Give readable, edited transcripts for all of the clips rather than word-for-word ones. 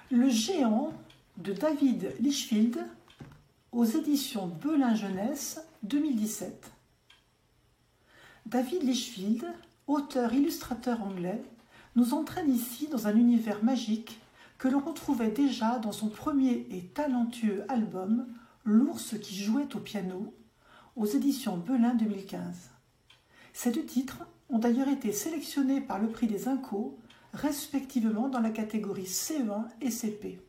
Le géant de David Lichfield aux éditions Belin Jeunesse 2017. David Lichfield, auteur-illustrateur anglais, nous entraîne ici dans un univers magique que l'on retrouvait déjà dans son premier et talentueux album L'ours qui jouait au piano aux éditions Belin 2015. Ces deux titres ont d'ailleurs été sélectionnés par le prix des Incos, respectivement dans la catégorie CE1 et CP.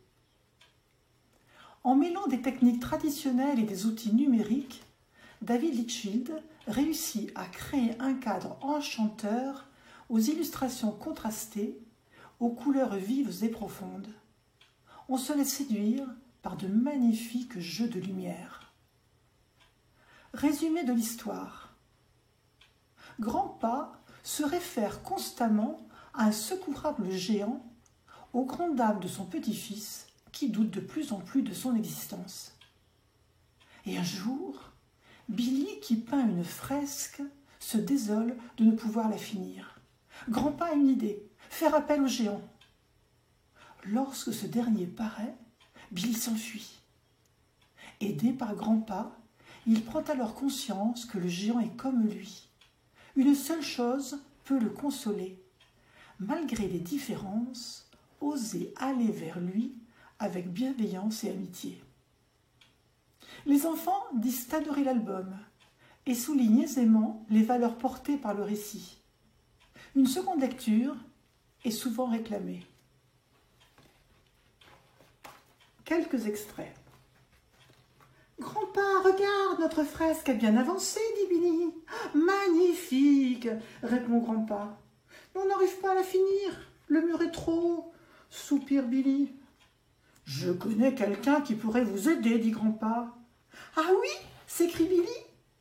En mêlant des techniques traditionnelles et des outils numériques, David Lichfield réussit à créer un cadre enchanteur aux illustrations contrastées, aux couleurs vives et profondes. On se laisse séduire par de magnifiques jeux de lumière. Résumé de l'histoire. Grandpa se réfère constamment à un secourable géant, aux grandes dames de son petit-fils, qui doute de plus en plus de son existence. Et un jour, Billy, qui peint une fresque, se désole de ne pouvoir la finir. Grandpa a une idée, faire appel au géant. Lorsque ce dernier paraît, Billy s'enfuit. Aidé par Grandpa, il prend alors conscience que le géant est comme lui. Une seule chose peut le consoler. Malgré les différences, oser aller vers lui avec bienveillance et amitié. Les enfants disent adorer l'album et soulignent aisément les valeurs portées par le récit. Une seconde lecture est souvent réclamée. Quelques extraits. « Grandpa, regarde, notre fresque a bien avancé, dit Billy. « Magnifique !» répond Grandpa. « On n'arrive pas à la finir, le mur est trop haut, » soupire Billy. « Je connais quelqu'un qui pourrait vous aider, dit Grandpa. »« Ah oui !» s'écrie Billy.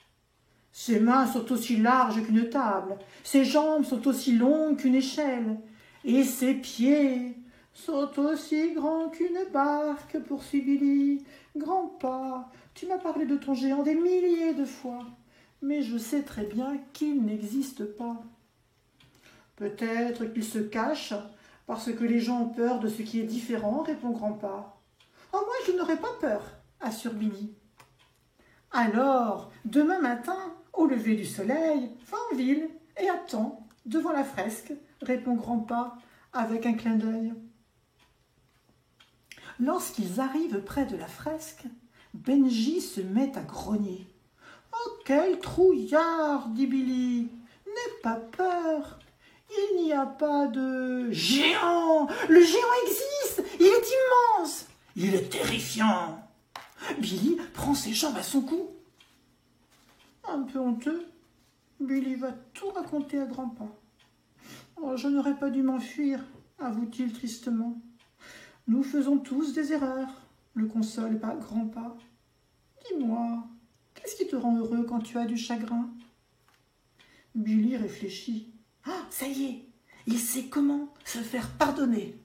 « Ses mains sont aussi larges qu'une table, ses jambes sont aussi longues qu'une échelle, et ses pieds sont aussi grands qu'une barque, poursuit Billy. Grandpa, tu m'as parlé de ton géant des milliers de fois, mais je sais très bien qu'il n'existe pas. Peut-être qu'il se cache parce que les gens ont peur de ce qui est différent, répond Grandpa. Oh, moi, je n'aurais pas peur, assure Billy. Alors, demain matin, au lever du soleil, va en ville et attends devant la fresque, répond Grandpa avec un clin d'œil. Lorsqu'ils arrivent près de la fresque, Benji se met à grogner. « Oh, quel trouillard !» dit Billy. « N'aie pas peur, il n'y a pas de géant. Le géant existe, il est immense, il est terrifiant. » Billy prend ses jambes à son cou. Un peu honteux, Billy va tout raconter à Grandpa. « Oh, je n'aurais pas dû m'enfuir, avoue-t-il tristement. Nous faisons tous des erreurs, le console Grandpa. Dis-moi, qu'est-ce qui te rend heureux quand tu as du chagrin ?» Billy réfléchit. « Ah, ça y est, il sait comment se faire pardonner. »